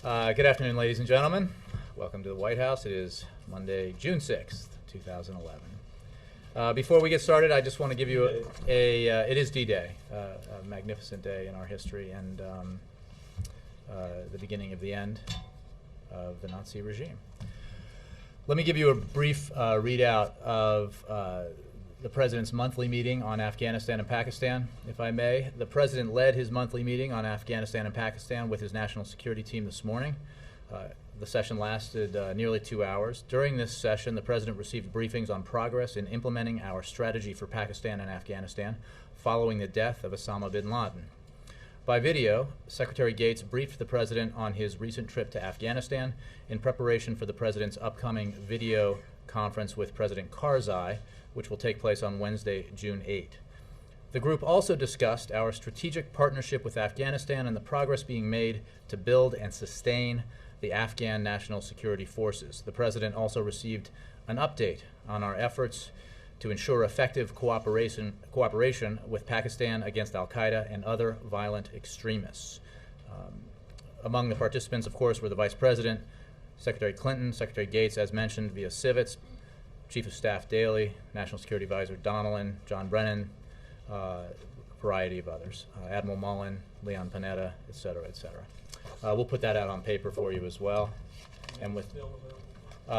Good afternoon, ladies and gentlemen. Welcome to the White House. It is Monday, June 6th, 2011. Before we get started, I just want to give you it is D-Day, a magnificent day in our history, and the beginning of the end of the Nazi regime. Let me give you a brief readout of the President's monthly meeting on Afghanistan and Pakistan, if I may. The President led his monthly meeting on Afghanistan and Pakistan with his national security team this morning. The session lasted nearly 2 hours. During this session, the President received briefings on progress in implementing our strategy for Pakistan and Afghanistan following the death of Osama bin Laden. By video, Secretary Gates briefed the President on his recent trip to Afghanistan in preparation for the President's upcoming video conference with President Karzai, which will take place on Wednesday, June 8. The group also discussed our strategic partnership with Afghanistan and the progress being made to build and sustain the Afghan National Security Forces. The President also received an update on our efforts to ensure effective cooperation with Pakistan against al-Qaeda and other violent extremists. Among the participants, of course, were the Vice President, Secretary Clinton, Secretary Gates, as mentioned, via Civets, Chief of Staff Daley, National Security Advisor Donnellan, John Brennan, a variety of others, Admiral Mullen, Leon Panetta, et cetera, et cetera. We'll put that out on paper for you as well. And with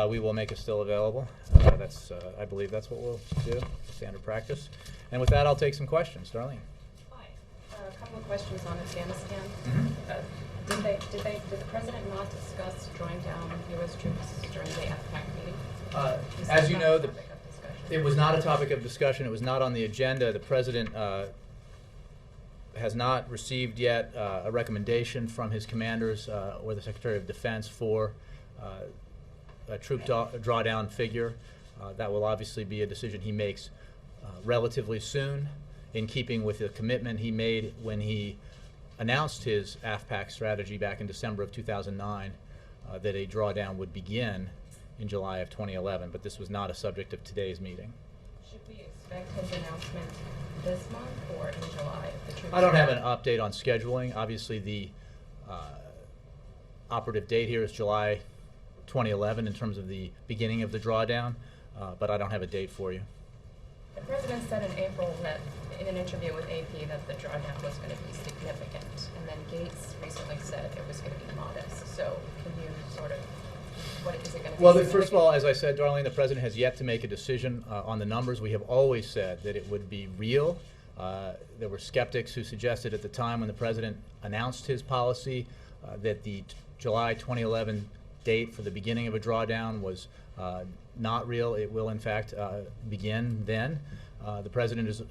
we will make it still available. I believe that's what we'll do, standard practice. And with that, I'll take some questions. Darlene. Hi. A couple of questions on Afghanistan. Mm-hmm. Did the President not discuss drawing down U.S. troops during the AFPAC meeting? As you know, it was not a topic of discussion. It was not on the agenda. The President has not received yet a recommendation from his commanders or the Secretary of Defense for a troop drawdown figure. That will obviously be a decision he makes relatively soon, in keeping with the commitment he made when he announced his AFPAC strategy back in December of 2009 that a drawdown would begin in July of 2011, but this was not a subject of today's meeting. Should we expect his announcement this month or in July? I don't have an update on scheduling. Obviously, the operative date here is July 2011 in terms of the beginning of the drawdown, but I don't have a date for you. The President said in April that, in an interview with AP, that the drawdown was going to be significant, and then Gates recently said it was going to be modest. So can you sort of, what is it going to be? Well, first of all, as I said, Darlene, the President has yet to make a decision on the numbers. We have always said that it would be real. There were skeptics who suggested at the time when the President announced his policy that the July 2011 date for the beginning of a drawdown was not real. It will, in fact, begin then. The President is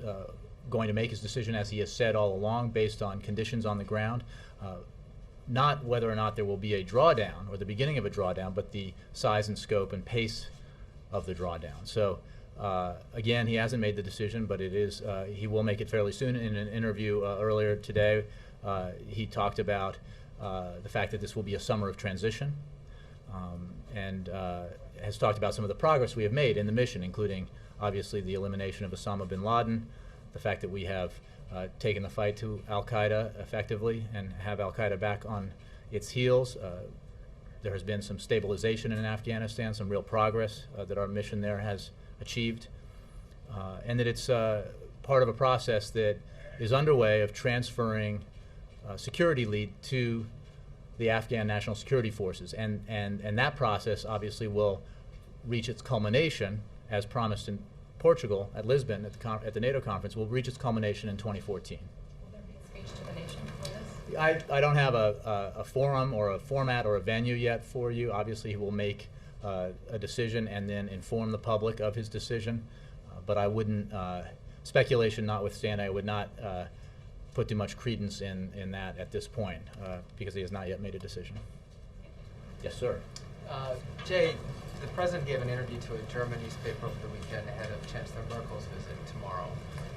going to make his decision, as he has said all along, based on conditions on the ground. Not whether or not there will be a drawdown or the beginning of a drawdown, but the size and scope and pace of the drawdown. So again, he hasn't made the decision, but it is he will make it fairly soon. In an interview earlier today, he talked about the fact that this will be a summer of transition, and has talked about some of the progress we have made in the mission, including obviously the elimination of Osama bin Laden, the fact that we have taken the fight to al-Qaeda effectively and have al-Qaeda back on its heels. There has been some stabilization in Afghanistan, some real progress that our mission there has achieved, and that it's part of a process that is underway of transferring security lead to the Afghan National Security Forces, and that process obviously will reach its culmination, as promised in Portugal at Lisbon at the NATO conference, will reach its culmination in 2014. Will there be a speech to the nation for this? I don't have a forum or a format or a venue yet for you. Obviously, he will make a decision and then inform the public of his decision, but I wouldn't, speculation notwithstanding, I would not put too much credence in that at this point, because he has not yet made a decision. Yes, sir. Jay, the President gave an interview to a German newspaper over the weekend ahead of Chancellor Merkel's visit tomorrow.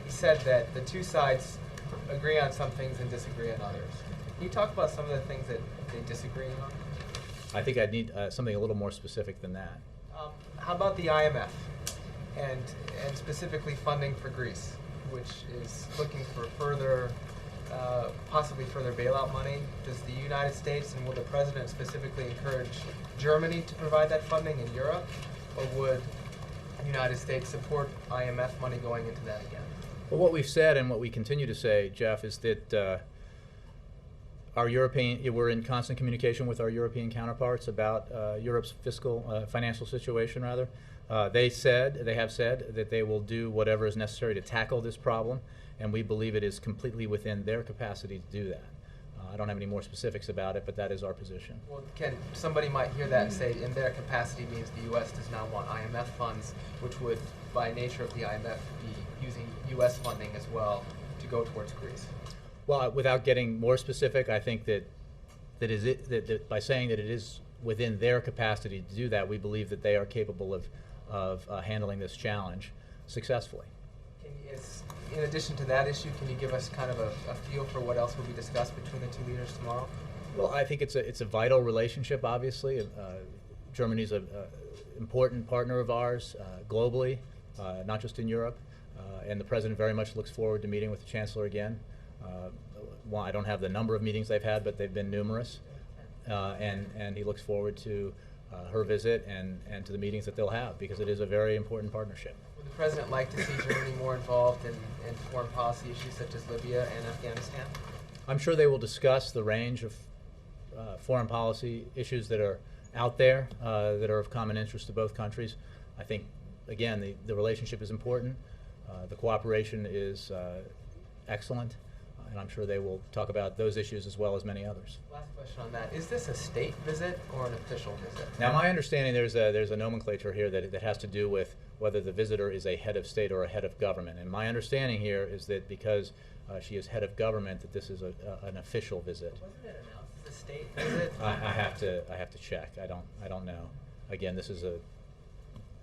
He said that the two sides agree on some things and disagree on others. Can you talk about some of the things that they disagree on? I think I'd need something a little more specific than that. How about the IMF and specifically funding for Greece, which is looking for further possibly further bailout money? Does the United States, and will the president specifically encourage Germany to provide that funding in Europe? Or would the United States support IMF money going into that again? Well, what we've said and what we continue to say, Jeff, is that we're in constant communication with our European counterparts about Europe's financial situation, rather. They have said that they will do whatever is necessary to tackle this problem, and we believe it is completely within their capacity to do that. I don't have any more specifics about it, but that is our position. Well, somebody might hear that and say in their capacity means the U.S. does not want IMF funds, which would, by nature of the IMF, be using U.S. funding as well to go towards Greece. Well, without getting more specific, I think that by saying that it is within their capacity to do that, we believe that they are capable of handling this challenge successfully. In addition to that issue, can you give us kind of a feel for what else will be discussed between the two leaders tomorrow? Well, I think it's a vital relationship, obviously. Germany's an important partner of ours globally, not just in Europe. And the President very much looks forward to meeting with the Chancellor again. I don't have the number of meetings they've had, but they've been numerous. And he looks forward to her visit and to the meetings that they'll have, because it is a very important partnership. Would the President like to see Germany more involved in foreign policy issues such as Libya and Afghanistan? I'm sure they will discuss the range of foreign policy issues that are out there that are of common interest to both countries. I think, again, the relationship is important. The cooperation is excellent. And I'm sure they will talk about those issues as well as many others. Last question on that. Is this a state visit or an official visit? Now, my understanding, there's a nomenclature here that has to do with whether the visitor is a head of state or a head of government. And my understanding here is that because she is head of government, that this is an official visit. Wasn't it announced as a state visit? I have to check. I don't know. Again, this is a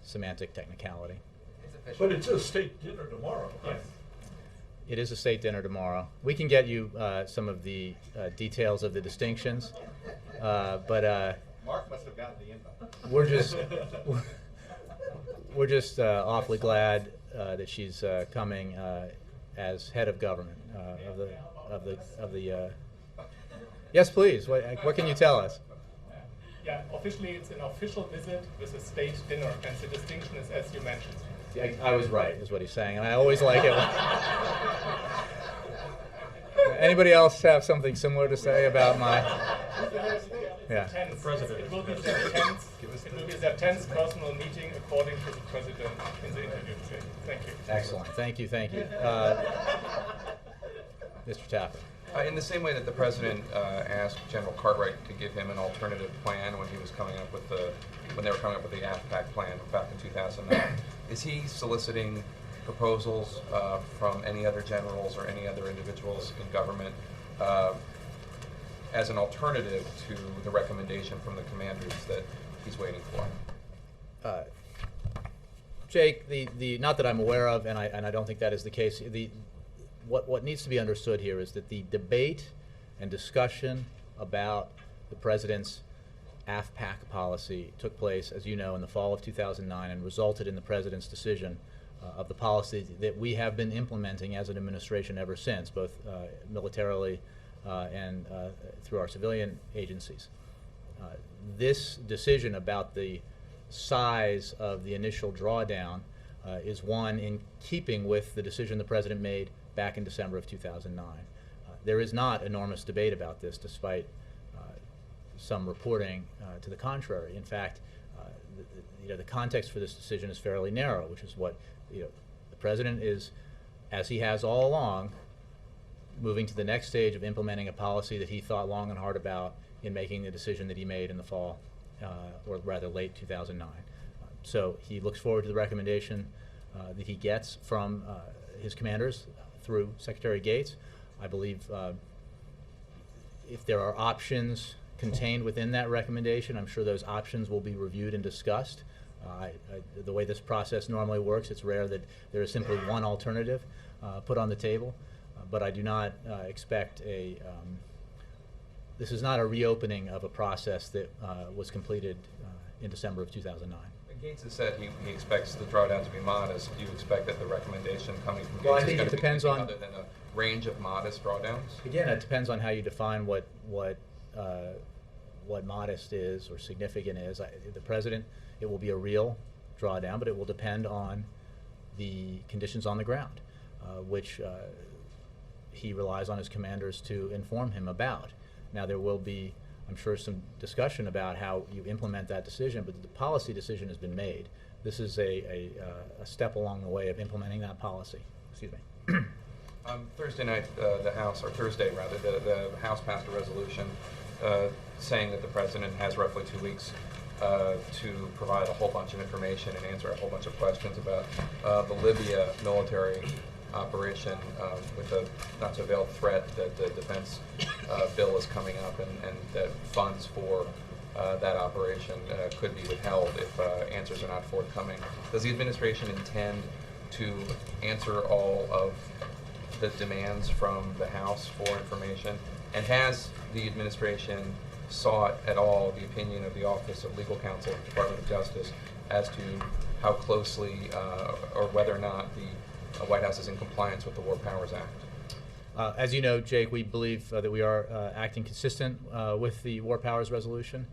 semantic technicality. It's official. But it's a state dinner tomorrow. Yes. It is a state dinner tomorrow. We can get you some of the details of the distinctions, but Mark must have gotten the info. we're just awfully glad that she's coming as head of government of the. Yes, please. What can you tell us? Yeah, officially it's an official visit with a state dinner, and the distinction is as you mentioned. I was right, is what he's saying, and I always like it. Anybody else have something similar to say about my? Yeah. It will be their 10th personal meeting, according to the president in the interview today. Thank you. Excellent. Thank you. Mr. Tapper. In the same way that the president asked General Cartwright to give him an alternative plan when he was coming up with when they were coming up with the AFPAC plan back in 2009, is he soliciting proposals from any other generals or any other individuals in government as an alternative to the recommendation from the commanders that he's waiting for? Jake, not that I'm aware of, and I don't think that is the case. What needs to be understood here is that the debate and discussion about the president's AFPAC policy took place, as you know, in the fall of 2009 and resulted in the president's decision of the policy that we have been implementing as an administration ever since, both militarily and through our civilian agencies. This decision about the size of the initial drawdown is one in keeping with the decision the president made back in December of 2009. There is not enormous debate about this, despite some reporting to the contrary. In fact, the context for this decision is fairly narrow, which is what the president is, as he has all along, moving to the next stage of implementing a policy that he thought long and hard about in making the decision that he made in the fall, or rather late 2009. So he looks forward to the recommendation that he gets from his commanders through Secretary Gates. I believe if there are options contained within that recommendation, I'm sure those options will be reviewed and discussed. The way this process normally works, it's rare that there is simply one alternative put on the table, but I do not expect this is not a reopening of a process that was completed in December of 2009. Gates has said he expects the drawdown to be modest. Do you expect that the recommendation coming from Well, I Gates think is it going to be depends anything on- other than range of modest drawdowns? Again, it depends on how you define what modest is or significant is. The president, it will be a real drawdown, but it will depend on the conditions on the ground, which he relies on his commanders to inform him about. Now, there will be, I'm sure, some discussion about how you implement that decision, but the policy decision has been made. This is a step along the way of implementing that policy. Excuse me. Thursday night, the House, or Thursday rather, the House passed a resolution saying that the president has roughly 2 weeks to provide a whole bunch of information and answer a whole bunch of questions about the Libya military operation with the not so veiled threat that the defense bill is coming up and that funds for that operation could be withheld if answers are not forthcoming. Does the administration intend to answer all of the demands from the House for information? And has the administration sought at all the opinion of the Office of Legal Counsel at the Department of Justice as to how closely or whether or not the White House is in compliance with the War Powers Act? As you know, Jake, we believe that we are acting consistent with the War Powers Resolution.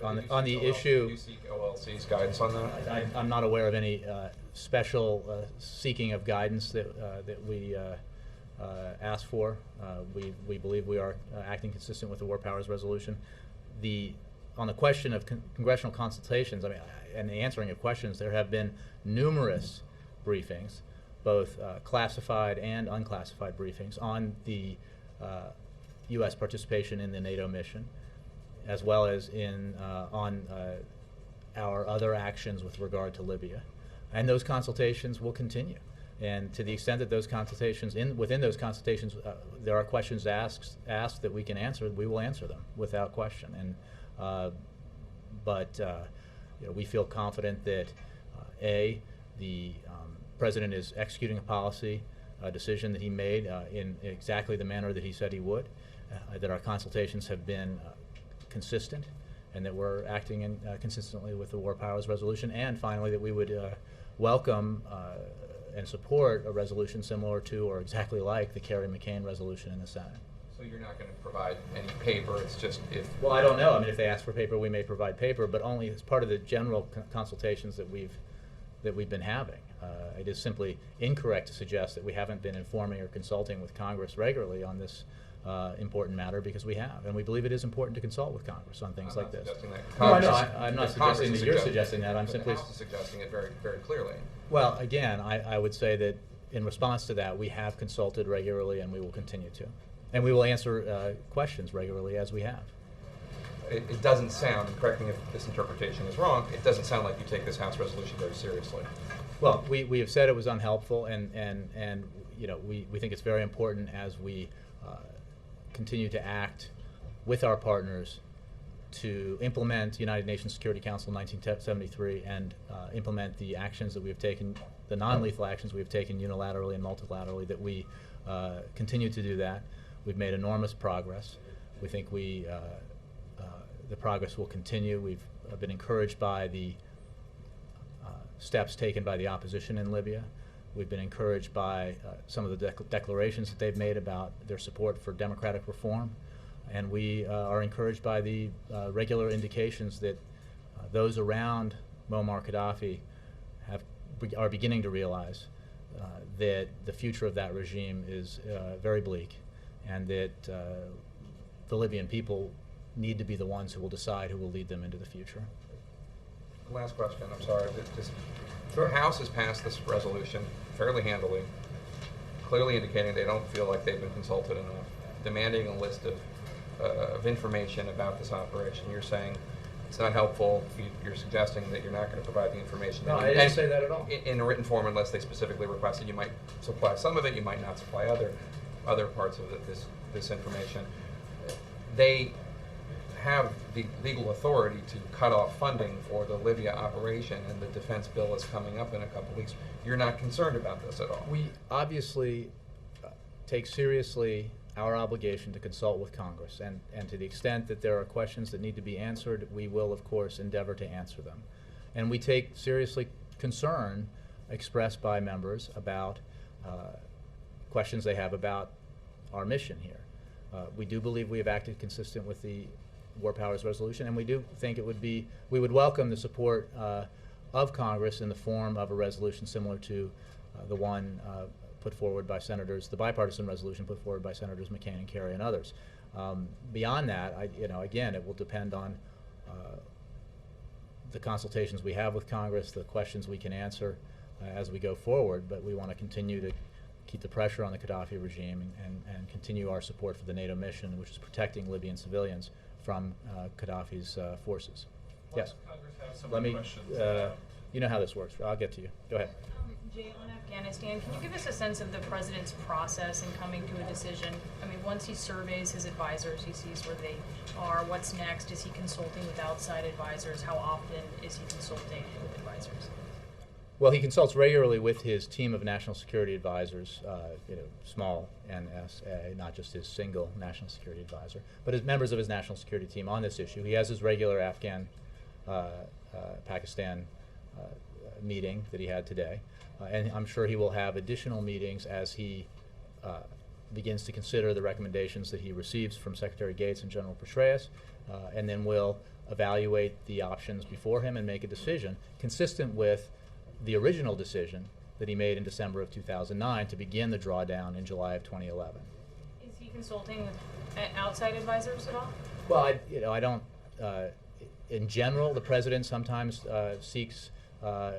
On the issue, do you seek OLC's guidance on that? I'm not aware of any special seeking of guidance that we asked for. We believe we are acting consistent with the War Powers Resolution. On the question of congressional consultations, I mean, and the answering of questions, there have been numerous briefings, both classified and unclassified briefings, on the U.S. participation in the NATO mission, as well as on our other actions with regard to Libya. And those consultations will continue. And to the extent that those consultations, within those consultations, there are questions asked that we can answer, we will answer them without question. And but we feel confident that the president is executing a policy decision that he made in exactly the manner that he said he would, that our consultations have been consistent, and that we're acting consistently with the War Powers Resolution, and finally that we would welcome and support a resolution similar to or exactly like the Kerry-McCain resolution in the Senate. So you're not going to provide any paper, it's just if... Well, I don't know. I mean, if they ask for paper, we may provide paper, but only as part of the general consultations that we've been having. It is simply incorrect to suggest that we haven't been informing or consulting with Congress regularly on this important matter, because we have, and we believe it is important to consult with Congress on things like this. No, I'm not suggesting that you're suggesting that. I'm simply... The House is suggesting it very, very clearly. Well, again, I would say that in response to that, we have consulted regularly, and we will continue to. And we will answer questions regularly, as we have. It doesn't sound, and correct me if this interpretation is wrong, it doesn't sound like you take this House resolution very seriously. Well, we have said it was unhelpful, and we think it's very important as we continue to act with our partners to implement United Nations Security Council 1973 and implement the actions that we have taken, the non-lethal actions we have taken unilaterally and multilaterally, that we continue to do that. We've made enormous progress. We think the progress will continue. We've been encouraged by the steps taken by the opposition in Libya. We've been encouraged by some of the declarations that they've made about their support for democratic reform. And we are encouraged by the regular indications that those around Muammar Gaddafi are beginning to realize that the future of that regime is very bleak, and that the Libyan people need to be the ones who will decide who will lead them into the future. Last question, I'm sorry. The House has passed this resolution fairly handily, clearly indicating they don't feel like they've been consulted enough, demanding a list of information about this operation. You're saying it's not helpful. You're suggesting that you're not going to provide the information. No, I didn't say that at all. In a written form, unless they specifically request it. You might supply some of it, you might not supply other parts of this information. They have the legal authority to cut off funding for the Libya operation, and the defense bill is coming up in a couple weeks. You're not concerned about this at all? We obviously take seriously our obligation to consult with Congress, and to the extent that there are questions that need to be answered, we will, of course, endeavor to answer them. And we take seriously concern expressed by members about questions they have about our mission here. We do believe we have acted consistent with the War Powers Resolution, and we do think we would welcome the support of Congress in the form of a resolution similar to the one put forward by Senators, the bipartisan resolution put forward by Senators McCain and Kerry and others. Beyond that, again, it will depend on the consultations we have with Congress, the questions we can answer as we go forward, but we want to continue to keep the pressure on the Gaddafi regime and continue our support for the NATO mission, which is protecting Libyan civilians from Gaddafi's forces. Yes? Congress have some Let me, questions. you know how this works. I'll get to you. Go ahead. Jay, on Afghanistan, can you give us a sense of the president's process in coming to a decision? I mean, once he surveys his advisors, he sees where they are, what's next? Is he consulting with outside advisors? How often is he consulting with advisors? Well, he consults regularly with his team of national security advisors, small NSA, not just his single national security advisor, but as members of his national security team on this issue. He has his regular Afghan-Pakistan meeting that he had today, and I'm sure he will have additional meetings as he begins to consider the recommendations that he receives from Secretary Gates and General Petraeus, and then will evaluate the options before him and make a decision consistent with the original decision that he made in December of 2009 to begin the drawdown in July of 2011. Is he consulting with outside advisors at all? Well, I don't. In general, the president sometimes seeks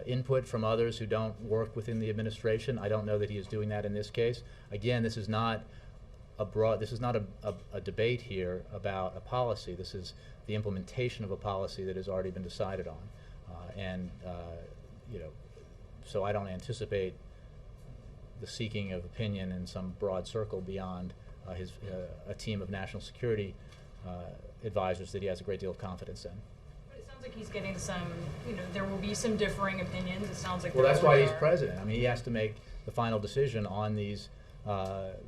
input from others who don't work within the administration. I don't know that he is doing that in this case. Again, this is not a debate here about a policy. This is the implementation of a policy that has already been decided on, so I don't anticipate the seeking of opinion in some broad circle beyond a team of national security advisors that he has a great deal of confidence in. But it sounds like he's getting some, there will be some differing opinions. It sounds like Well, there that's why already he's are. president. I mean, he has to make the final decision on these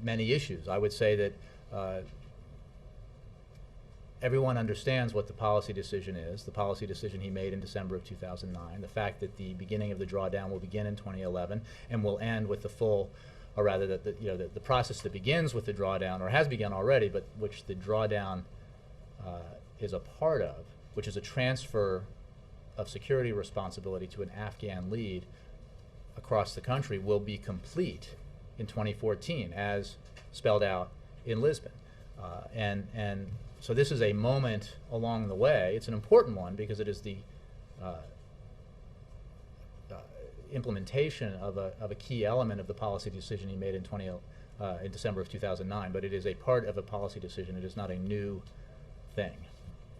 many issues. I would say that everyone understands what the policy decision is, the policy decision he made in December of 2009, the fact that the beginning of the drawdown will begin in 2011 and will end with the full, or rather that the process that begins with the drawdown, or has begun already, but which the drawdown is a part of, which is a transfer of security responsibility to an Afghan lead across the country, will be complete in 2014 as spelled out in Lisbon. So this is a moment along the way. It's an important one because it is the implementation of a key element of the policy decision he made in December of 2009. But it is a part of a policy decision. It is not a new thing.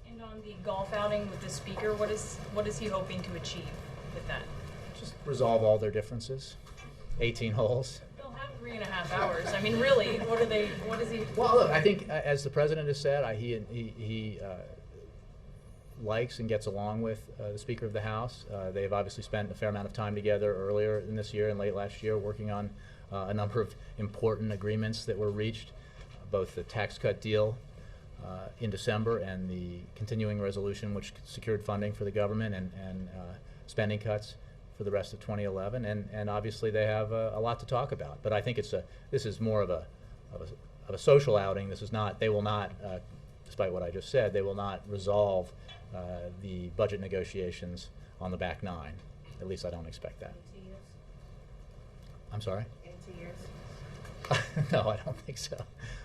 And on the golf outing with the speaker, what is he hoping to achieve with that? Just resolve all their differences. 18 holes. They'll have 3.5 hours. I mean, really, what is he? Well, look, I think, as the president has said, he likes and gets along with the Speaker of the House. They have obviously spent a fair amount of time together earlier in this year and late last year working on a number of important agreements that were reached, both the tax cut deal in December and the continuing resolution which secured funding for the government and spending cuts for the rest of 2011, and obviously they have a lot to talk about. But I think this is more of a social outing. This is not. They will not, despite what I just said, they will not resolve the budget negotiations on the back nine. At least I don't expect that. In 2 years? I'm sorry? In 2 years? No, I don't think so.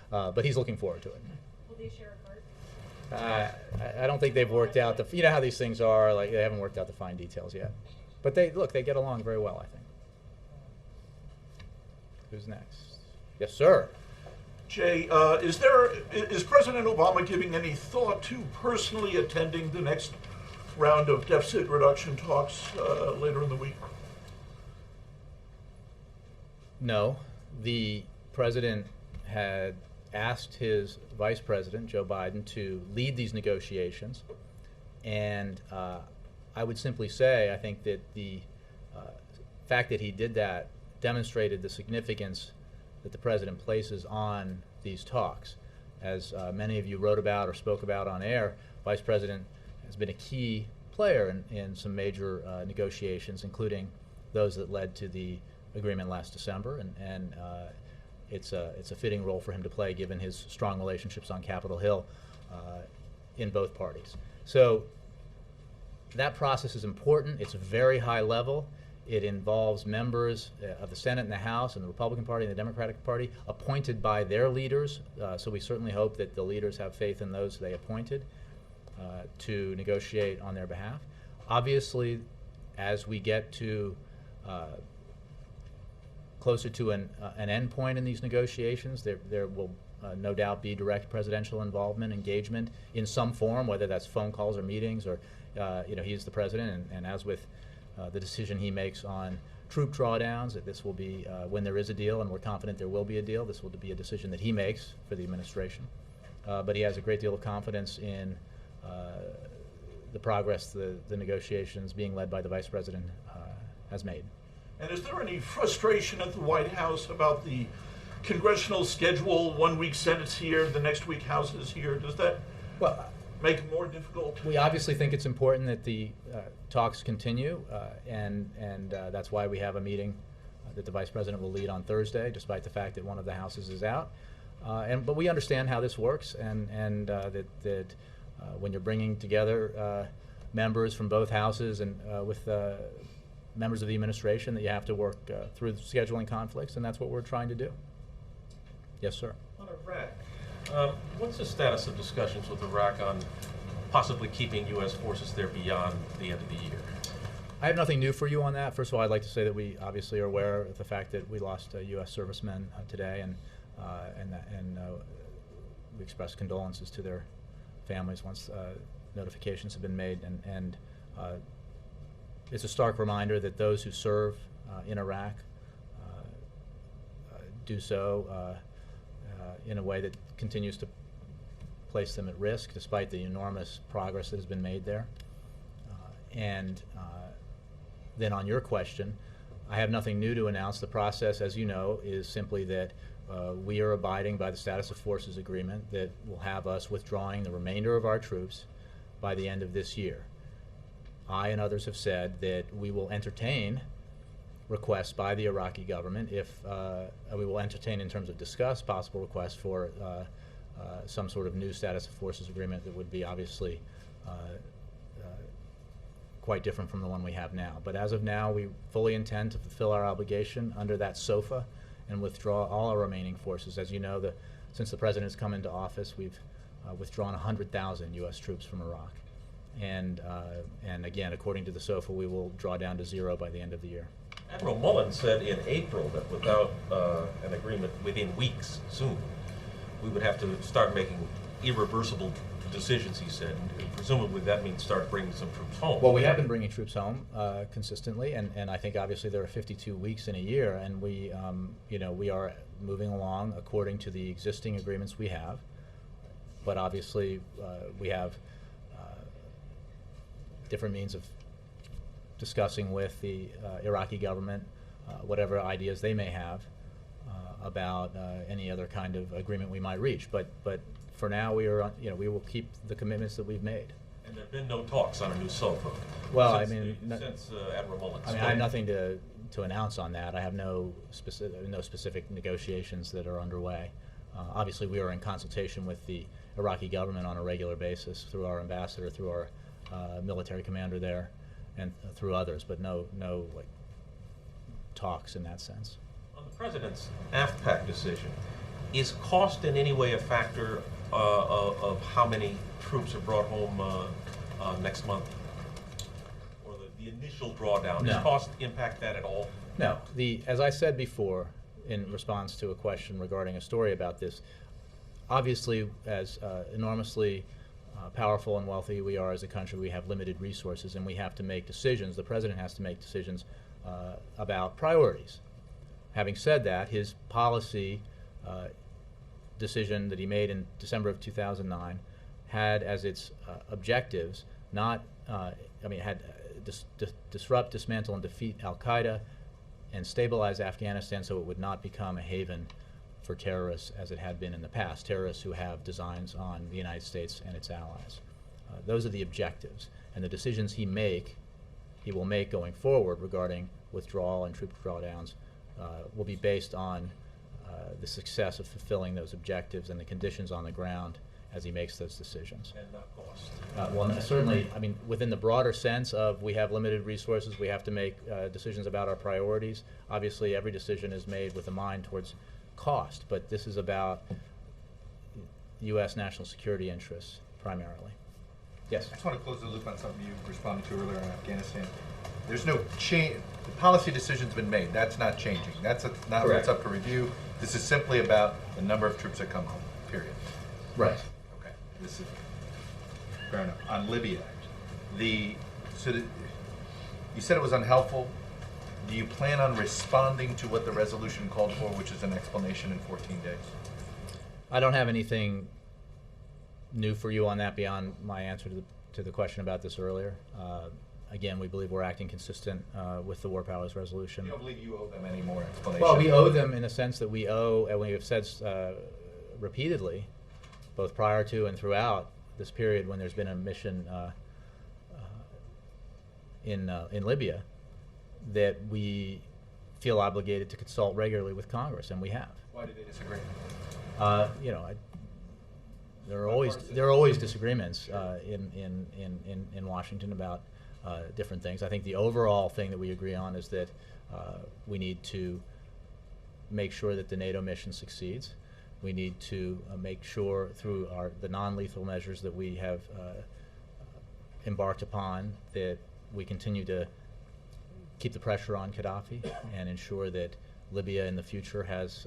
But he's looking forward to it. Will they share a cart? I don't think they've worked out you know how these things are. Like, they haven't worked out the fine details yet. But they get along very well, I think. Who's next? Yes, sir. Jay, is President Obama giving any thought to personally attending the next round of deficit reduction talks later in the week? No. The president had asked his vice president, Joe Biden, to lead these negotiations. And I would simply say, I think that the fact that he did that demonstrated the significance that the president places on these talks. As many of you wrote about or spoke about on air, Vice President has been a key player in some major negotiations, including those that led to the agreement last December. And it's a fitting role for him to play given his strong relationships on Capitol Hill in both parties. So that process is important. It's very high level. It involves members of the Senate and the House and the Republican Party and the Democratic Party appointed by their leaders. So we certainly hope that the leaders have faith in those they appointed to negotiate on their behalf. Obviously, as we get to closer to an end point in these negotiations, there will no doubt be direct presidential involvement, engagement in some form, whether that's phone calls or meetings or, he's the president, and as with the decision he makes on troop drawdowns, that this will be, when there is a deal, and we're confident there will be a deal, this will be a decision that he makes for the administration. But he has a great deal of confidence in the progress the negotiations being led by the Vice President has made. And is there any frustration at the White House about the congressional schedule? 1 week Senate's here, the next week House is here. Does that make it more difficult? We obviously think it's important that the talks continue, and that's why we have a meeting that the Vice President will lead on Thursday, despite the fact that one of the houses is out. But we understand how this works, and that when you're bringing together members from both houses and with members of the administration, that you have to work through scheduling conflicts, and that's what we're trying to do. Yes, sir. On Iraq, what's the status of discussions with Iraq on possibly keeping U.S. forces there beyond the end of the year? I have nothing new for you on that. First of all, I'd like to say that we obviously are aware of the fact that we lost U.S. servicemen today, and we express condolences to their families once notifications have been made, and it's a stark reminder that those who serve in Iraq do so in a way that continues to place them at risk, despite the enormous progress that has been made there. Then on your question, I have nothing new to announce. The process, as you know, is simply that we are abiding by the status of forces agreement that will have us withdrawing the remainder of our troops by the end of this year. I and others have said that we will entertain requests by the Iraqi government if we will entertain, in terms of discuss, possible requests for some sort of new status of forces agreement that would be obviously quite different from the one we have now. But as of now, we fully intend to fulfill our obligation under that SOFA and withdraw all our remaining forces. As you know, since the President has come into office, we've withdrawn 100,000 U.S. troops from Iraq. And again, according to the SOFA, we will draw down to 0 by the end of the year. Admiral Mullen said in April that without an agreement within weeks, soon, we would have to start making irreversible decisions, he said. And presumably that means start bringing some troops home. Well, we have been bringing troops home consistently, and I think obviously there are 52 weeks in a year, and we are moving along according to the existing agreements we have. But obviously we have different means of discussing with the Iraqi government whatever ideas they may have about any other kind of agreement we might reach. But for now, we will keep the commitments that we've made. And there have been no talks on a new SOFA. Well, since Admiral Mullen. I have nothing to announce on that. I have no specific negotiations that are underway. Obviously, we are in consultation with the Iraqi government on a regular basis through our ambassador, through our military commander there, and through others, but no talks in that sense. On the President's AFPAC decision, is cost in any way a factor of how many troops are brought home next month? Or the initial drawdown? No. Does cost impact that at all? No. As I said before, in response to a question regarding a story about this, obviously, as enormously powerful and wealthy we are as a country, we have limited resources, and we have to make decisions. The President has to make decisions about priorities. Having said that, his policy decision that he made in December of 2009 had as its objectives disrupt, dismantle, and defeat al-Qaeda and stabilize Afghanistan so it would not become a haven for terrorists as it had been in the past, terrorists who have designs on the United States and its allies. Those are the objectives, and the decisions he will make going forward regarding withdrawal and troop drawdowns will be based on the success of fulfilling those objectives and the conditions on the ground as he makes those decisions. And not cost. Well, certainly, I mean, within the broader sense of we have limited resources, we have to make decisions about our priorities. Obviously, every decision is made with a mind towards cost, but this is about U.S. national security interests primarily. Yes? I just want to close the loop on something you responded to earlier on Afghanistan. There's no change. The policy decision's been made. That's not changing. That's not Correct. what's up for review. This is simply about the number of troops that come home, period. Right. Okay. This is fair enough. On Libya, you said it was unhelpful. Do you plan on responding to what the resolution called for, which is an explanation in 14 days? I don't have anything new for you on that beyond my answer to the question about this earlier. Again, we believe we're acting consistent with the War Powers Resolution. You don't believe you owe them any more explanation? Well, we owe them in a sense that we owe, and we have said repeatedly, both prior to and throughout this period when there's been a mission in Libya, that we feel obligated to consult regularly with Congress, and we have. Why did they disagree? You know, there are always disagreements in Washington about different things. I think the overall thing that we agree on is that we need to make sure that the NATO mission succeeds. We need to make sure through the non-lethal measures that we have embarked upon that we continue to keep the pressure on Gaddafi and ensure that Libya in the future has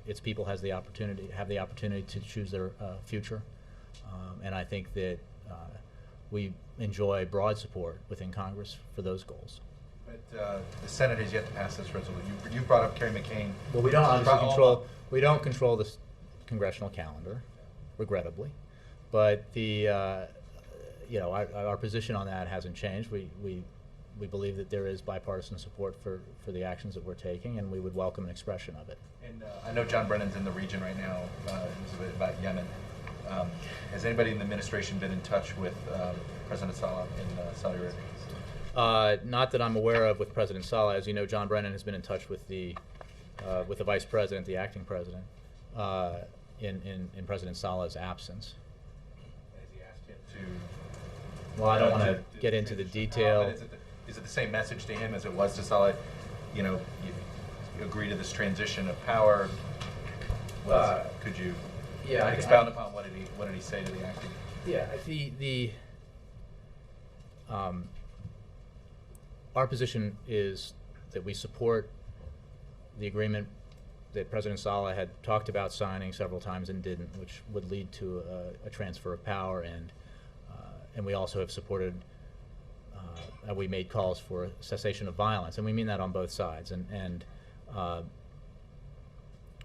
its people have the opportunity to choose their future. And I think that we enjoy broad support within Congress for those goals. But the Senate has yet to pass this resolution. You brought up Kerry McCain. Well, we don't obviously control the congressional calendar, regrettably, but the you know, our position on that hasn't changed. We believe that there is bipartisan support for the actions that we're taking, and we would welcome an expression of it. And I know John Brennan's in the region right now. About Yemen. Has anybody in the administration been in touch with President Saleh in Saudi Arabia? Not that I'm aware of with President Saleh. As you know, John Brennan has been in touch with the Vice President, the acting President, in President Saleh's absence. Has he asked him to? Well, I don't want to get into the detail. Is it the same message to him as it was to Saleh? You know, you agree to this transition of power. Could you expound upon what did he say to the acting? Yeah, our position is that we support the agreement that President Saleh had talked about signing several times and didn't, which would lead to a transfer of power, and we also have supported. We made calls for a cessation of violence, and we mean that on both sides. And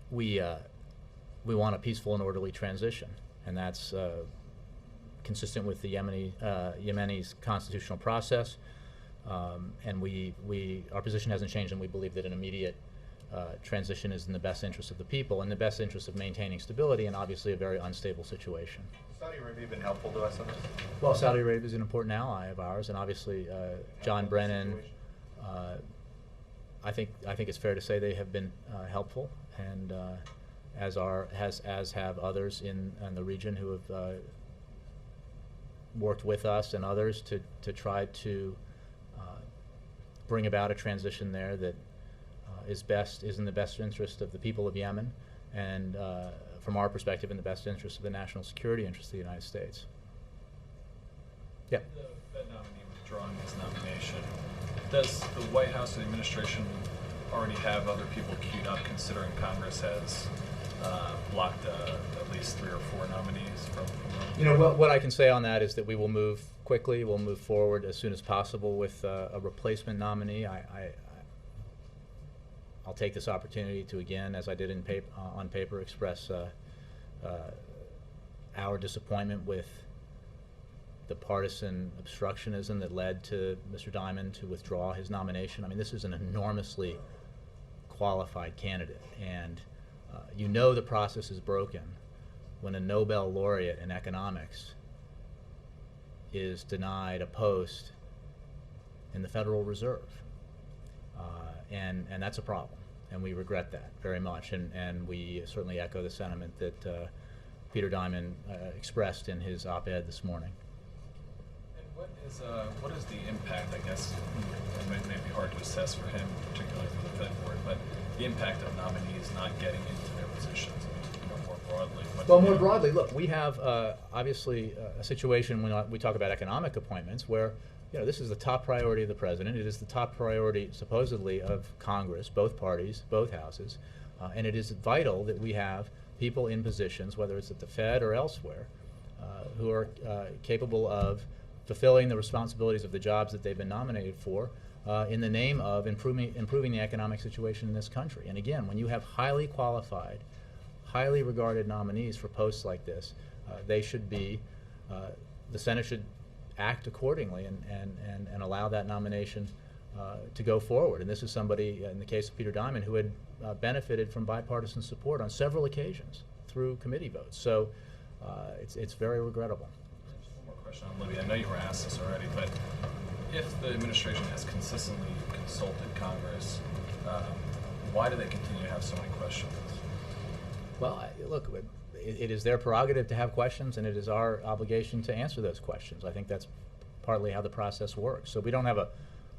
we want a peaceful and orderly transition, and that's consistent with the Yemeni's constitutional process. And our position hasn't changed, and we believe that an immediate transition is in the best interest of the people, in the best interest of maintaining stability, and obviously a very unstable situation. Saudi Arabia been helpful to us on this? Well, Saudi Arabia is an important ally of ours, and obviously John Brennan. I think it's fair to say they have been helpful, and as have others in the region who have worked with us and others to try to bring about a transition there that is in the best interest of the people of Yemen, and from our perspective, in the best interest of the national security interest of the United States. Yeah. The Fed nominee withdrawing his nomination, does the White House and the administration already have other people queued up, considering Congress has blocked at least 3 or 4 nominees from them? You know, what I can say on that is that we will move quickly. We'll move forward as soon as possible with a replacement nominee. I'll take this opportunity to, again, as I did on paper, express our disappointment with the partisan obstructionism that led to Mr. Diamond to withdraw his nomination. I mean, this is an enormously qualified candidate, and you know the process is broken when a Nobel laureate in economics is denied a post in the Federal Reserve, and that's a problem. and we regret that very much. And we certainly echo the sentiment that Peter Diamond expressed in his op-ed this morning. And what is the impact, I guess, it may be hard to assess for him, particularly for the Fed board, but the impact of nominees not getting into their positions, more broadly? Well, more broadly, look, we have obviously a situation when we talk about economic appointments where, this is the top priority of the president. It is the top priority, supposedly, of Congress, both parties, both houses, and it is vital that we have people in positions, whether it's at the Fed or elsewhere, who are capable of fulfilling the responsibilities of the jobs that they've been nominated for in the name of improving the economic situation in this country. And again, when you have highly qualified, highly regarded nominees for posts like this, they should be, the Senate should act accordingly and allow that nomination to go forward. And this is somebody, in the case of Peter Diamond, who had benefited from bipartisan support on several occasions through committee votes. So it's very regrettable. Just one more question on Libya. I know you were asked this already, but if the administration has consistently consulted Congress, why do they continue to have so many questions? Well, look, it is their prerogative to have questions, and it is our obligation to answer those questions. I think that's partly how the process works. So we don't have a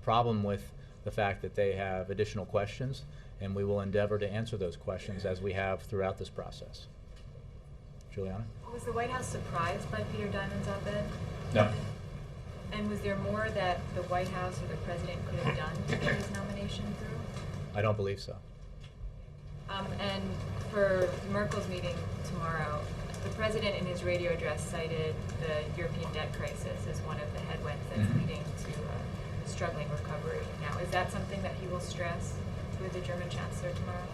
problem with the fact that they have additional questions, and we will endeavor to answer those questions as we have throughout this process. Juliana? Was the White House surprised by Peter Diamond's op-ed? No. And was there more that the White House or the president could have done to get his nomination through? I don't believe so. And for Merkel's meeting tomorrow, the president in his radio address cited the European debt crisis as one of the headwinds that's leading to struggling recovery. Now, is that something that he will stress with the German chancellor tomorrow?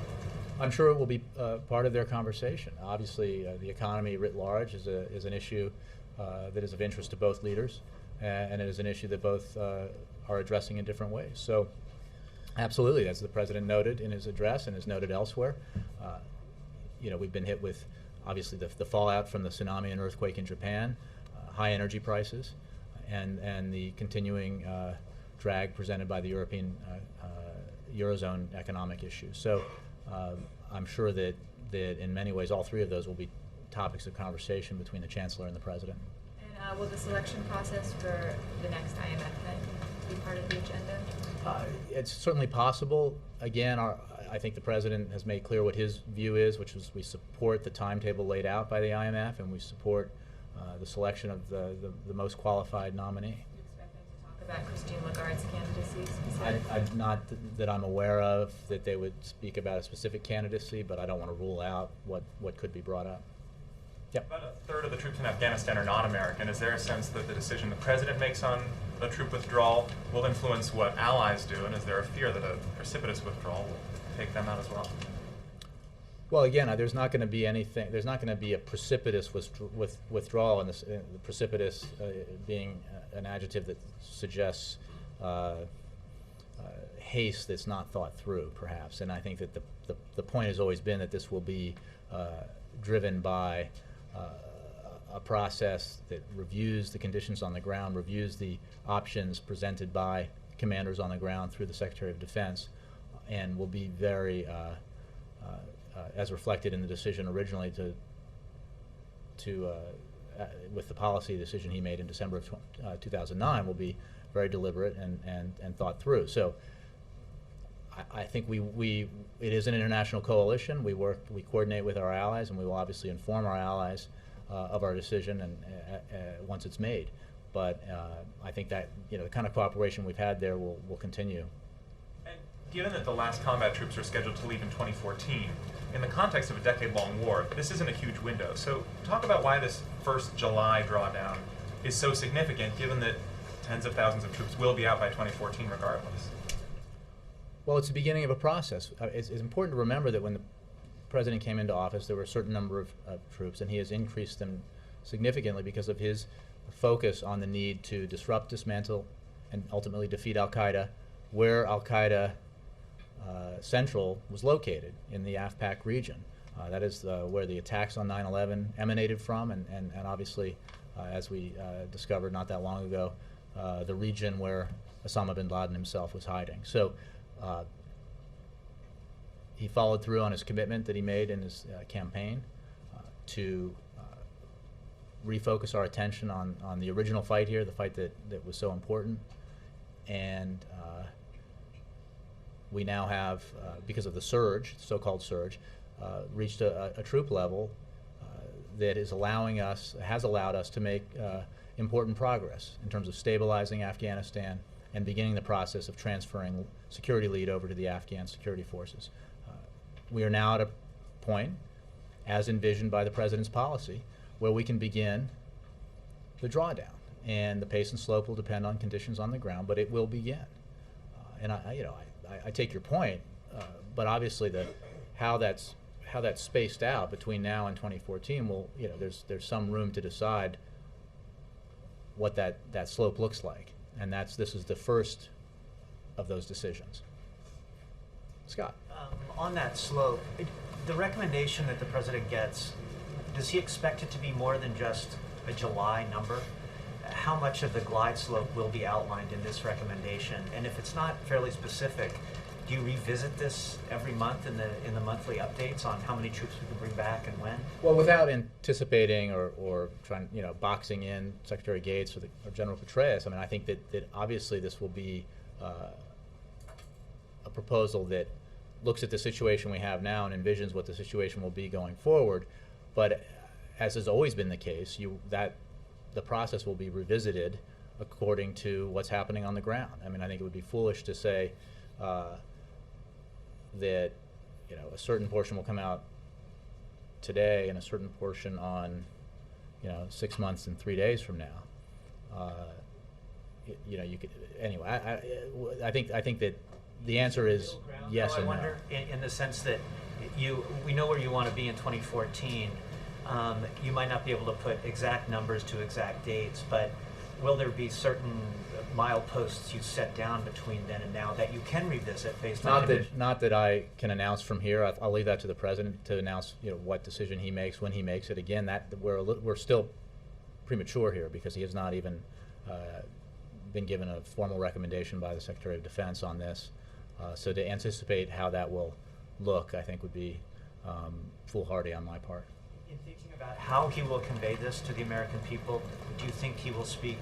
I'm sure it will be part of their conversation. Obviously, the economy writ large is an issue that is of interest to both leaders, and it is an issue that both are addressing in different ways. So, absolutely, as the president noted in his address and is noted elsewhere, we've been hit with, obviously, the fallout from the tsunami and earthquake in Japan, high energy prices, and the continuing drag presented by the Eurozone economic issues. So I'm sure that in many ways all three of those will be topics of conversation between the Chancellor and the President. And will the selection process for the next IMF head be part of the agenda? It's certainly possible. Again, I think the President has made clear what his view is, which is we support the timetable laid out by the IMF, and we support the selection of the most qualified nominee. Do you expect them to talk about Christine Lagarde's candidacy specifically? Not that I'm aware of that they would speak about a specific candidacy, but I don't want to rule out what could be brought up. Yep. About a third of the troops in Afghanistan are non-American. Is there a sense that the decision the president makes on a troop withdrawal will influence what allies do, and is there a fear that a precipitous withdrawal will take them out as well? Well, again, there's not going to be anything. There's not going to be a precipitous withdrawal, and the precipitous being an adjective that suggests haste that's not thought through, perhaps. And I think that the point has always been that this will be driven by a process that reviews the conditions on the ground, reviews the options presented by commanders on the ground through the Secretary of Defense, and will be very, as reflected in the decision originally with the policy decision he made in December of 2009, will be very deliberate and thought through. So I think it is an international coalition. We coordinate with our allies, and we will obviously inform our allies of our decision and once it's made. But I think that the kind of cooperation we've had there will continue. And given that the last combat troops are scheduled to leave in 2014, in the context of a decade-long war, this isn't a huge window. So talk about why this first July drawdown is so significant, given that tens of thousands of troops will be out by 2014 regardless. Well, it's the beginning of a process. It's important to remember that when the president came into office, there were a certain number of troops, and he has increased them significantly because of his focus on the need to disrupt, dismantle, and ultimately defeat al-Qaeda, where al-Qaeda Central was located, in the AfPak region. That is where the attacks on 9/11 emanated from, and obviously, as we discovered not that long ago, the region where Osama bin Laden himself was hiding. So he followed through on his commitment that he made in his campaign to refocus our attention on the original fight here, the fight that was so important. And we now have, because of the surge, so-called surge, reached a troop level that has allowed us to make important progress in terms of stabilizing Afghanistan and beginning the process of transferring security lead over to the Afghan security forces. We are now at a point, as envisioned by the President's policy, where we can begin the drawdown. And the pace and slope will depend on conditions on the ground, but it will begin. And I take your point, but obviously how that's spaced out between now and 2014 will, there's some room to decide what that slope looks like, and this is the first of those decisions. Scott. On that slope, the recommendation that the President gets, does he expect it to be more than just a July number? How much of the glide slope will be outlined in this recommendation? And if it's not fairly specific, do you revisit this every month in the monthly updates on how many troops we can bring back and when? Well, without anticipating or trying, boxing in Secretary Gates or General Petraeus, I mean, I think that obviously this will be a proposal that looks at the situation we have now and envisions what the situation will be going forward. But as has always been the case, the process will be revisited according to what's happening on the ground. I mean, I think it would be foolish to say that a certain portion will come out today and a certain portion on 6 months and 3 days from now. You could anyway. I think that the answer is yes and no. I wonder, in the sense that we know where you want to be in 2014. You might not be able to put exact numbers to exact dates, but will there be certain mileposts you set down between then and now that you can revisit based on? Not that I can announce from here. I'll leave that to the President to announce, what decision he makes when he makes it. Again, we're still premature here because he has not even been given a formal recommendation by the Secretary of Defense on this. So to anticipate how that will look, I think would be foolhardy on my part. In thinking about how he will convey this to the American people, do you think he will speak,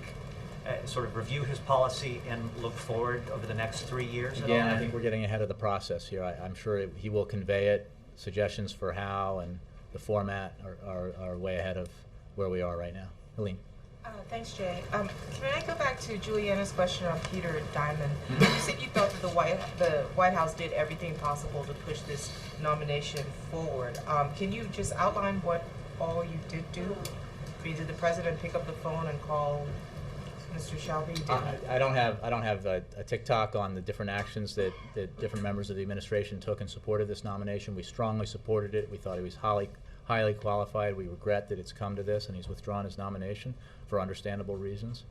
sort of review his policy and look forward over the next 3 years? Again, I think we're getting ahead of the process here. I'm sure he will convey it. Suggestions for how and the format are way ahead of where we are right now. Helene. Thanks, Jay. Can I go back to Juliana's question on Peter Diamond? You said you thought that the White House did everything possible to push this nomination forward. Can you just outline what all you did do? I mean, did the President pick up the phone and call Mr. Shelby? I don't have a tick-tock on the different actions that different members of the administration took in support of this nomination. We strongly supported it. We thought he was highly qualified. We regret that it's come to this and he's withdrawn his nomination for understandable reasons.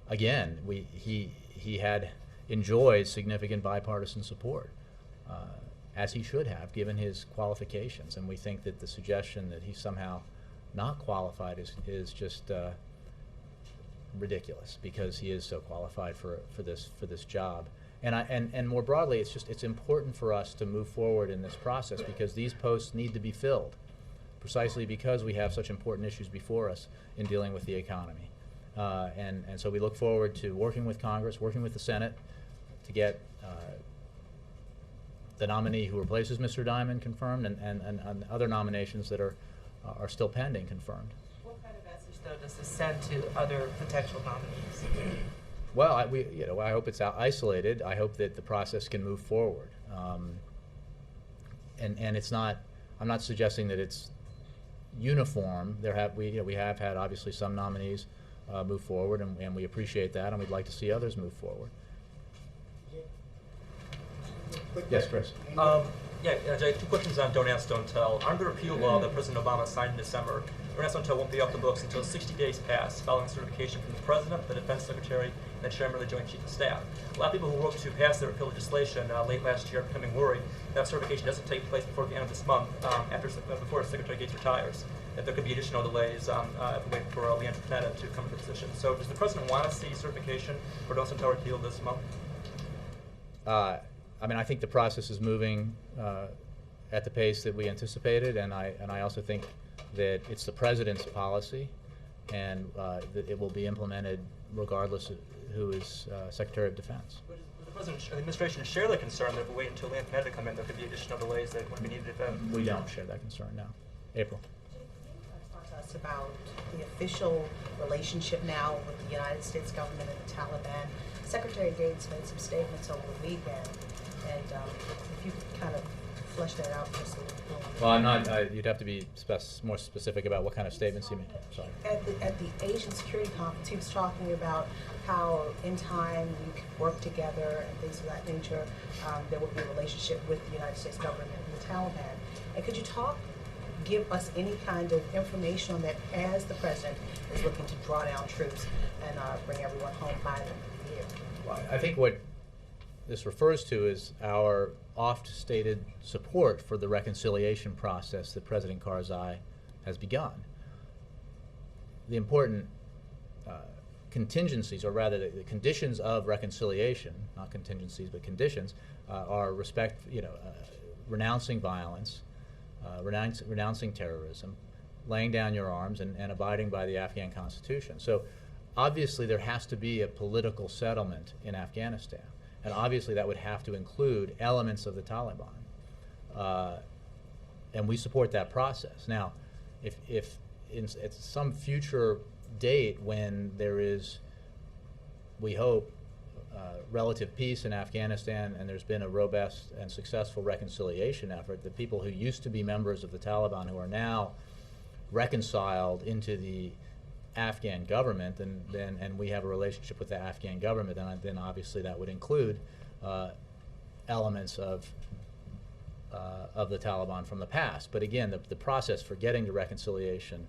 Again, he had enjoyed significant bipartisan support, as he should have, given his qualifications. And we think that the suggestion that he's somehow not qualified is just ridiculous, because he is so qualified for this job. And more broadly, it's important for us to move forward in this process because these posts need to be filled, precisely because we have such important issues before us in dealing with the economy. And so we look forward to working with Congress, working with the Senate to get the nominee who replaces Mr. Diamond confirmed and other nominations that are still pending confirmed. What kind of message, though, does this send to other potential nominees? Well, I hope it's isolated. I hope that the process can move forward. And it's not. I'm not suggesting that it's uniform. We have had obviously some nominees move forward, and we appreciate that, and we'd like to see others move forward. Yes, Chris. Jay, 2 questions on Don't Ask, Don't Tell. Under the repeal law that President Obama signed in December, Don't Ask, Don't Tell won't be off the books until 60 days pass following certification from the President, the Defense Secretary, and the Chairman of the Joint Chiefs of Staff. A lot of people who worked to pass the repeal legislation late last year are becoming worried that certification doesn't take place before the end of this month, before Secretary Gates retires, that there could be additional delays if we wait for Leandro Panetta to come to the position. So does the President want to see certification for Don't Ask, Don't Tell repeal this month? I mean, I think the process is moving at the pace that we anticipated, and I also think that it's the president's policy, and that it will be implemented regardless of who is Secretary of Defense. Would the president, the administration share the concern that if we wait until Land Command to come in, there could be additional delays that would be needed if We don't share that concern, no. April. Talk to us about the official relationship now with the United States government and the Taliban. Secretary Gates made some statements over the weekend, and if you could kind of flesh that out just a little bit. Well, I'm not. You'd have to be more specific about what kind of statements you made. Sorry. At the Asian Security Conference, he was talking about how in time we could work together and things of that nature. There would be a relationship with the United States government and the Taliban. And could you give us any kind of information on that as the president is looking to draw down troops and bring everyone home by the end of the year? Well, I think what this refers to is our oft-stated support for the reconciliation process that President Karzai has begun. The important contingencies, or rather the conditions of reconciliation, not contingencies but conditions, are renouncing violence, renouncing terrorism, laying down your arms, and abiding by the Afghan constitution. So obviously there has to be a political settlement in Afghanistan. And obviously that would have to include elements of the Taliban. And we support that process. Now, if at some future date when there is, we hope, relative peace in Afghanistan and there's been a robust and successful reconciliation effort, the people who used to be members of the Taliban who are now reconciled into the Afghan government, and we have a relationship with the Afghan government, then obviously that would include elements of the Taliban from the past. But again, the process for getting to reconciliation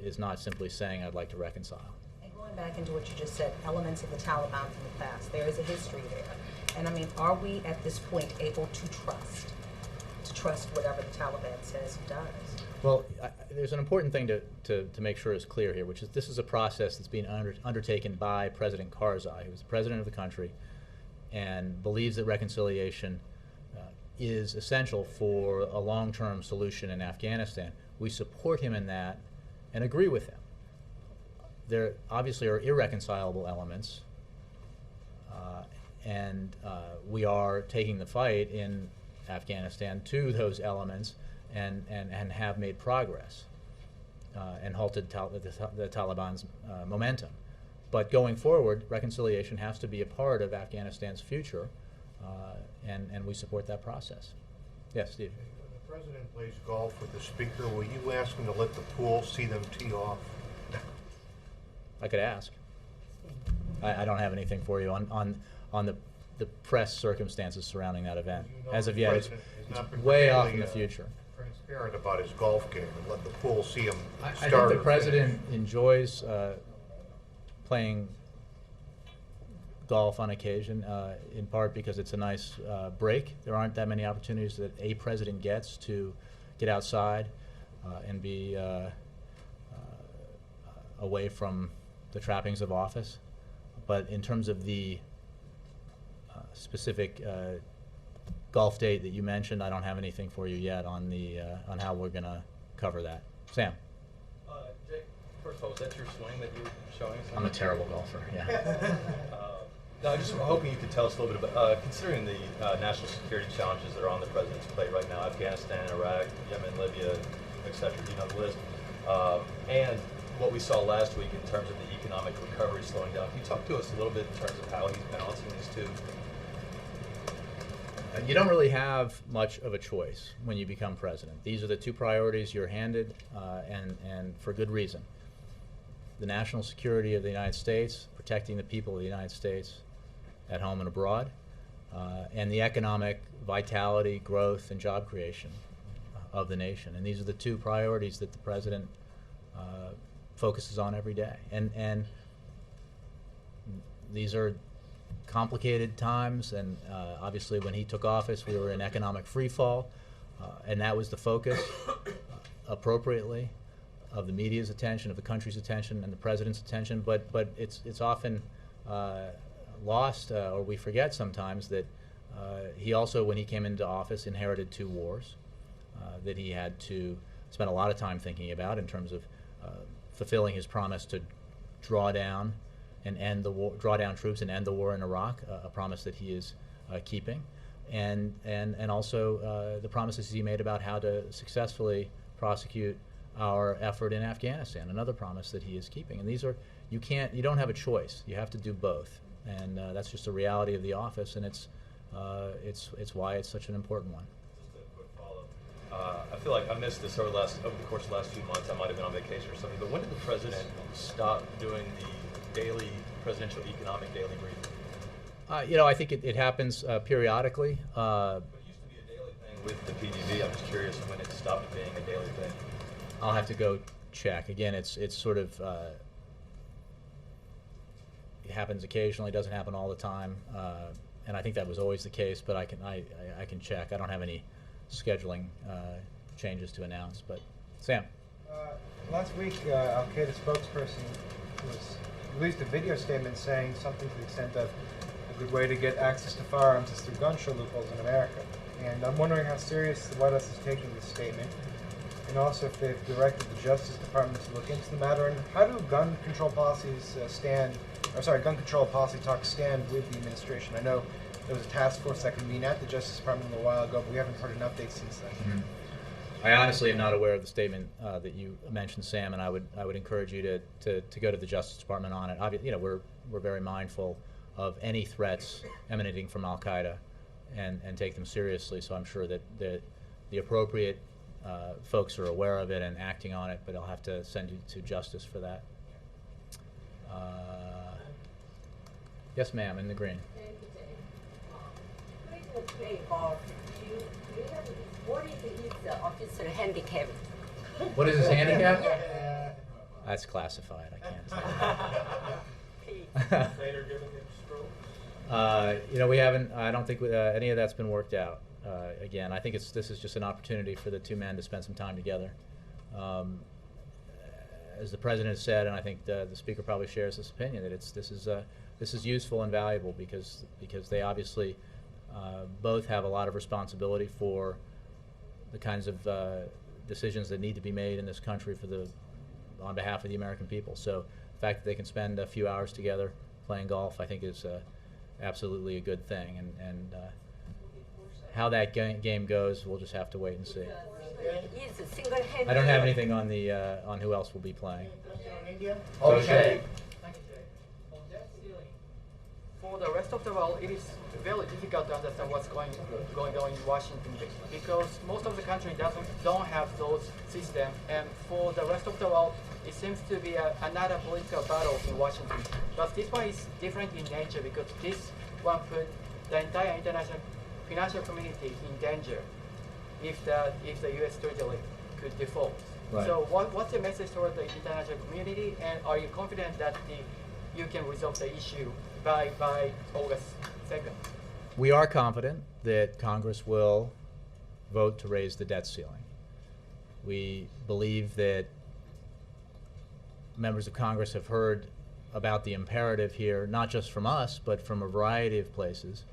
is not simply saying I'd like to reconcile. And going back into what you just said, elements of the Taliban from the past, there is a history there. And I mean, are we at this point able to trust whatever the Taliban says and does? Well, there's an important thing to make sure is clear here, which is this is a process that's being undertaken by President Karzai, who's the president of the country, and believes that reconciliation is essential for a long-term solution in Afghanistan. We support him in that and agree with him. There obviously are irreconcilable elements, and we are taking the fight in Afghanistan to those elements and have made progress and halted the Taliban's momentum. But going forward, reconciliation has to be a part of Afghanistan's future, and we support that process. Yes, Steve? The president plays golf with the speaker. Will you ask him to let the pool see them tee off? I could ask. I don't have anything for you on the press circumstances surrounding that event. As of yet, it's way off in the future. Transparent about his golf game and let the pool see him start. I think the president enjoys playing golf on occasion, in part because it's a nice break. There aren't that many opportunities that a president gets to get outside and be away from the trappings of office. But in terms of the specific golf date that you mentioned, I don't have anything for you yet on on how we're going to cover that. Sam? Jake, first of all, is that your swing that you're showing us? I'm a terrible golfer, yeah. No, I'm just hoping you could tell us a little bit about, considering the national security challenges that are on the president's plate right now, Afghanistan, Iraq, Yemen, Libya, et cetera, you know the list, and what we saw last week in terms of the economic recovery slowing down. Can you talk to us a little bit in terms of how he's balancing these two? You don't really have much of a choice when you become president. These are the two priorities you're handed, and for good reason. The national security of the United States, protecting the people of the United States at home and abroad, and the economic vitality, growth, and job creation of the nation. And these are the two priorities that the president focuses on every day. And these are complicated times, and obviously when he took office we were in economic free fall, and that was the focus appropriately of the media's attention, of the country's attention, and the president's attention. But it's often lost, or we forget sometimes, that He also, when he came into office, inherited 2 wars that he had to spend a lot of time thinking about in terms of fulfilling his promise to draw down and end the war, draw down troops and end the war in Iraq, a promise that he is keeping, and also the promises he made about how to successfully prosecute our effort in Afghanistan, another promise that he is keeping. And these are, you don't have a choice. You have to do both, and that's just a reality of the office, and it's why it's such an important one. Just a quick follow-up. I feel like I missed this over the course of the last few months. I might have been on vacation or something, but when did the president stop doing the daily presidential economic daily briefing? I think it happens periodically. But it used to be a daily thing with the PBB. I'm just curious when it stopped being a daily thing. I'll have to go check. Again, it's sort of it happens occasionally, doesn't happen all the time, and I think that was always the case. But I can check. I don't have any scheduling changes to announce. But Sam. Last week, Al-Qaeda spokesperson released a video statement saying something to the extent of a good way to get access to firearms is through gun show loopholes in America. And I'm wondering how serious the White House is taking this statement, and also if they've directed the Justice Department to look into the matter, and how do gun control policies gun control policy talks stand with the administration? I know there was a task force that convened at the Justice Department a while ago, but we haven't heard an update since then. Mm-hmm. I honestly am not aware of the statement that you mentioned, Sam, and I would encourage you to go to the Justice Department on it. We're very mindful of any threats emanating from Al-Qaeda and take them seriously. So I'm sure that the appropriate folks are aware of it and acting on it, but I'll have to send you to Justice for that. Yes, ma'am, in the green. What is his officer handicap? What is his handicap? Yeah. That's classified. I can't tell. We haven't. I don't think any of that's been worked out. Again, I think this is just an opportunity for the 2 men to spend some time together. As the president said, and I think the speaker probably shares this opinion, that this is useful and valuable because they obviously both have a lot of responsibility for the kinds of decisions that need to be made in this country on behalf of the American people. So the fact that they can spend a few hours together playing golf, I think, is absolutely a good thing. And how that game goes, we'll just have to wait and see. I don't have anything on on who else will be playing. Okay. For the rest of the world, it is very difficult to understand what's going on in Washington because most of the country don't have those systems, and for the rest of the world, it seems to be another political battle in Washington. But this one is different in nature because this one put the entire international financial community in danger if the U.S. Treasury could default. Right. So what's the message toward the international community, and are you confident that you can resolve the issue by August 2nd? We are confident that Congress will vote to raise the debt ceiling. We believe that members of Congress have heard about the imperative here, not just from us, but from a variety of places,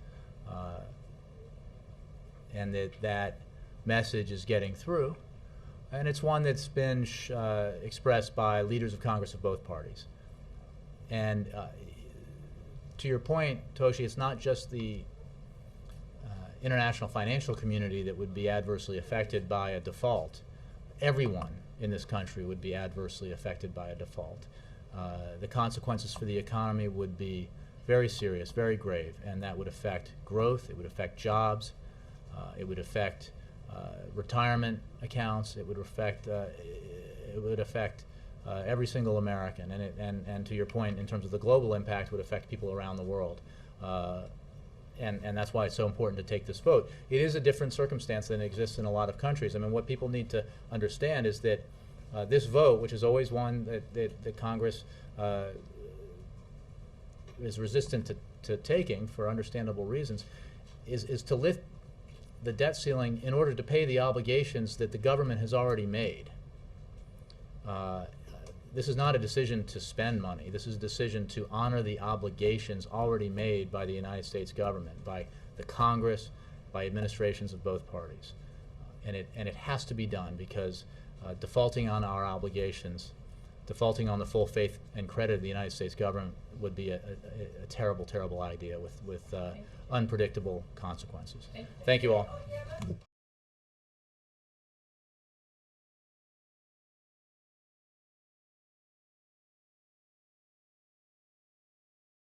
and that message is getting through. And it's one that's been expressed by leaders of Congress of both parties. And to your point, Toshi, it's not just the international financial community that would be adversely affected by a default. Everyone in this country would be adversely affected by a default. The consequences for the economy would be very serious, very grave, and that would affect growth, it would affect jobs, it would affect retirement accounts, it would affect every single American, and to your point, in terms of the global impact, would affect people around the world. And that's why it's so important to take this vote. It is a different circumstance than exists in a lot of countries. I mean, what people need to understand is that this vote, which is always one that Congress is resistant to taking for understandable reasons, is to lift the debt ceiling in order to pay the obligations that the government has already made. This is not a decision to spend money. This is a decision to honor the obligations already made by the United States government, by the Congress, by administrations of both parties. And it has to be done because defaulting on our obligations, defaulting on the full faith and credit of the United States government would be a terrible, terrible idea with unpredictable consequences. Thank you all.